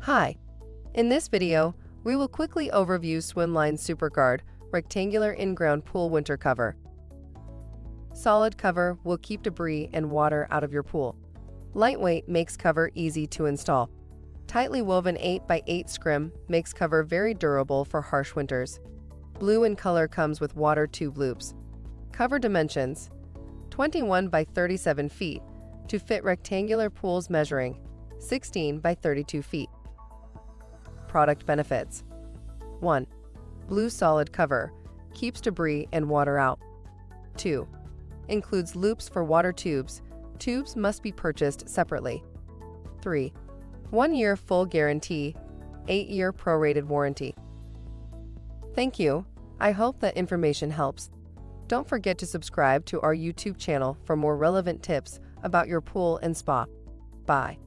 Hi, in this video, we will quickly overview Swimline SuperGuard rectangular in-ground pool winter cover. Solid cover will keep debris and water out of your pool. Lightweight makes cover easy to install. Tightly woven 8x8 scrim makes cover very durable for harsh winters. Blue in color comes with water tube loops. Cover dimensions: 21 by 37 feet to fit rectangular pools measuring 16 by 32 feet. Product benefits: 1. Blue solid cover keeps debris and water out. 2. Includes loops for water tubes. Tubes must be purchased separately. 3. 1-year full guarantee, 8-year prorated warranty. Thank you. I hope that information helps. Don't forget to subscribe to our YouTube channel for more relevant tips about your pool and spa. Bye.